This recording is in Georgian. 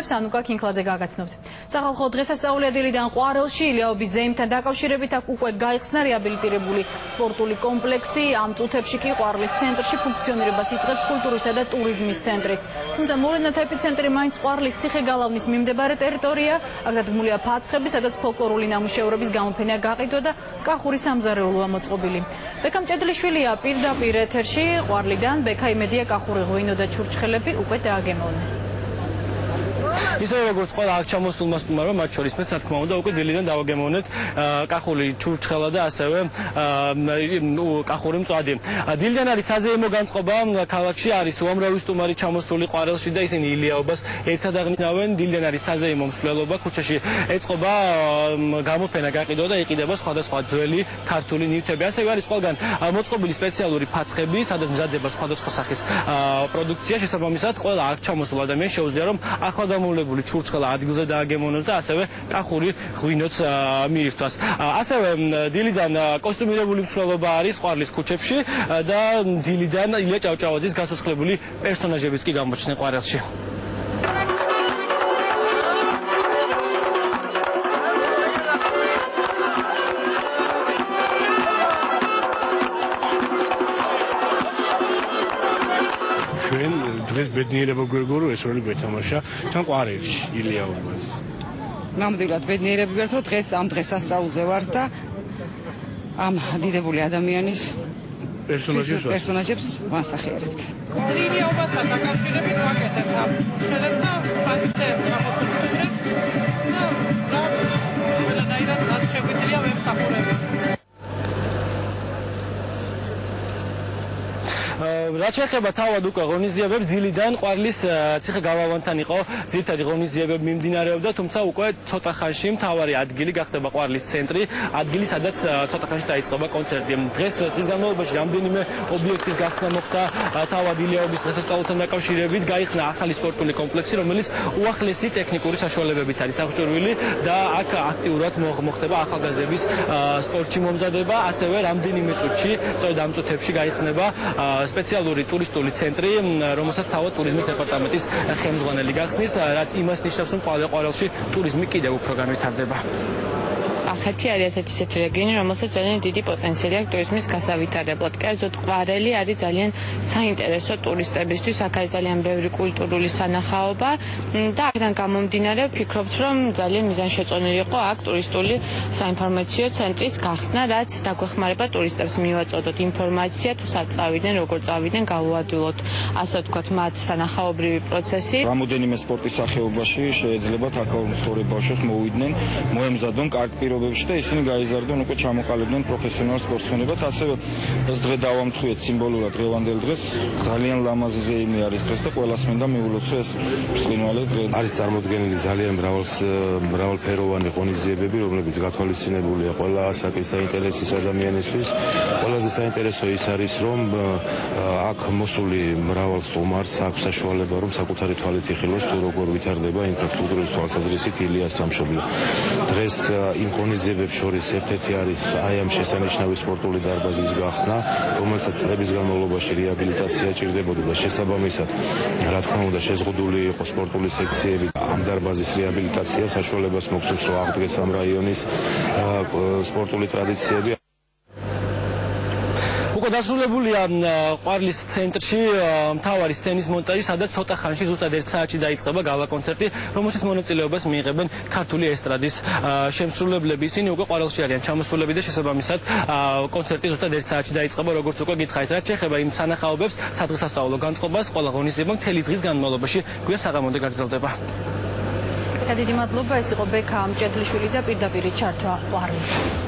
დეტალებს ანუკა კინკლაძე გაგაცნობთ. Სახალხო დღესასწაული დილიდან ყვარელში ილიაობის ზეიმთან დაკავშირებით აქ უკვე გაიხსნა რეაბილიტირებული სპორტული კომპლექსი. Ამ წუთებში კი ყვარლის ცენტრში ფუნქციონირებას იწყებს კულტურისა და ტურიზმის ცენტრიც. Თუმცა მოვლენათა ეპიცენტრი მაინც ყვარლის ციხე-გალავნის მიმდებარე ტერიტორია. აქ დადგმულია ფაცხები, სადაც ფოლკლორული ნამუშევრების გამოფენა გაყიდვა და კახური სამზარეულოა მოწყობილი. ბექა მჭედლიშვილია პირდაპირ ეთერში ყვარლიდან. ბექა იმედია კახური ღვინო და ჩურჩხელები უკვე დააგემოვნენ. ისე როგორც ყველა აქ ჩამოსულმა სტუმარმა, მათ შორის მე რა თქმა უნდა უკვე დილიდან დავაგემოვნეთ კახური ჩურჩხელა და ასევე კახური მწვადი. დილიდან არის საზეიმო განწყობა, ქალაქში არის უამრავი სტუმარი ჩამოსული ყვარელში და ისინი ილიაობას ერთად აღნიშნავენ. დილიდან არის საზეიმო მსვლელობა, ქუჩაში ეწყობა გამოფენა გაყიდვა და იყიდება სხვადასხვა ძველი ქართული ნივთები. ასევე არის ყველგან მოწყობილი სპეციალური ფაცხები, სადაც მზადდება სხვადასხვა სახის პროდუქცია. შესაბამისად, ყველა აქ ჩამოსულ ადამიანს შეუძლია რომ ახლა დამოვლებული ჩურჩხელა ადგილზე დააგემოვნოს და ასევე კახური ღვინოც მიირთვას. ასევე დილიდან კოსტუმირებული მსვლელობა არის ყვარლის ქუჩებში და დილიდან ილია ჭავჭავაძის გასოცხლებული პერსონაჟებიც კი გამოჩნდნენ ყვარელში. დღეს ბედნიერება გვერგორო ეს როლი გვეთამაშა თან ყვარელში ილიაობას. ნამდვილად ბედნიერები ვართ, რომ დღეს ამ დღესასწაულზე ვართ და ამ დიდებული ადამიანის პერსონაჟებს ვასახიერებთ. ილიაობასთან დაკავშირებით ვაკეთებთ ამ ჩურჩხელებს და პატიცებს ჩამოსულ სტუმრებს და ყველანაირად რაც შეგვიძლია ვემსახურებთ. რაც შეეხება თავად უკვე ღონისძიებებს, დილიდან ყვარლის ციხე-გალავანთან იყო ძირითადი ღონისძიებები მიმდინარეობდა, თუმცა უკვე ცოტა ხანში მთავარი ადგილი გახდება ყვარლის ცენტრი, ადგილი სადაც ცოტა ხანში დაიწყება კონცერტი. დღეს დღის განმავლობაში რამდენიმე ობიექტის გახსნა მოხდა თავად ილიაობის დღესასწაულთან დაკავშირებით, გაიხსნა ახალი სპორტული კომპლექსი, რომელიც უახლესი ტექნიკური საშუალებებით არის აღჭურვილი და აქ აქტიურად მოხდება ახალგაზრდების სპორტში მომზადება, ასევე რამდენიმე წუთში, სწორედ ამ წუთებში გაიხსნება სპეციალური ტურისტული ცენტრი, რომელსაც თავად ტურიზმის დეპარტამენტის ხელმძღვანელი გახსნის, რაც იმას ნიშნავს, რომ ყვარელში ტურიზმი კიდევ უფრო განვითარდება. კახეთი არის ერთ-ერთი ისეთი რეგიონი, რომელსაც ძალიან დიდი პოტენციალი აქვს ტურიზმის გასავითარებლად. კერძოდ ყვარელი არის ძალიან საინტერესო ტურისტებისთვის, აქ არის ძალიან ბევრი კულტურული სანახაობა და აქედან გამომდინარე ვფიქრობთ, რომ ძალიან მიზანშეწონილი იყო აქ ტურისტული საინფორმაციო ცენტრის გახსნა, რაც დაგვეხმარება ტურისტებს მივაწოდოთ ინფორმაცია, თუ სად წავიდნენ, როგორ წავიდნენ, გავუადვილოთ, ასე ვთქვათ, მათ სანახაობრივი პროცესი. რამოდენიმე სპორტის სახეობაში შეიძლება აქაურ მცხოვრებ ბავშვებს მოვიდნენ, მოემზადონ კარგ პირობებში და ისინი გაიზარდონ უკვე ჩამოყალიბდნენ პროფესიონალ სპორტსმენებად. ასევე ეს დღე დავამთხვიეთ სიმბოლურად დღევანდელ დღეს. ძალიან ლამაზი ზეიმი არის დღეს და ყველას მინდა მიულოცო ეს ბრწყინვალე დღე. არის წარმოდგენილი ძალიან მრავალფეროვანი ღონისძიებები, რომლებიც გათვალისწინებულია ყველა საკითხის და ინტერესის ადამიანისთვის. ყველაზე საინტერესო ის არის, რომ აქ მოსული მრავალ სტუმარს აქვს საშუალება, რომ საკუთარი თვალით იხილოს თუ როგორ ვითარდება ინფრასტრუქტურის თვალსაზრისით ილიას სამშობლო. დღეს იმ ღონისძიებებს შორის ერთ-ერთი არის აი ამ შესანიშნავი სპორტული დარბაზის გახსნა, რომელსაც წლების განმავლობაში რეაბილიტაცია ჭირდებოდა და შესაბამისად, რა თქმა უნდა, შეზღუდული იყო სპორტული სექციები. ამ დარბაზის რეაბილიტაცია საშუალებას მოგცემს, რომ აღდგეს ამ რაიონის სპორტული ტრადიციები. უკვე დასრულებულია ყვარლის ცენტრში მთავარი სცენის მონტაჟი, სადაც ცოტა ხანში ზუსტად 1 საათში დაიწყება გალა კონცერტი, რომელშიც მონაწილეობას მიიღებენ ქართული ესტრადის შემსრულებლები. ისინი უკვე ყვარელში არიან ჩამოსულები და შესაბამისად კონცერტი ზუსტად 1 საათში დაიწყება, როგორც უკვე გითხარით. რაც შეეხება იმ სანახაობებს, სადღესასწაულო განწყობას, ყველა ღონისძიება მთელი დღის განმავლობაში გვიან საღამომდე გაგრძელდება. დიდი მადლობა, ეს იყო ბექა მჭედლიშვილი და პირდაპირ ჩართვა ყვარლი.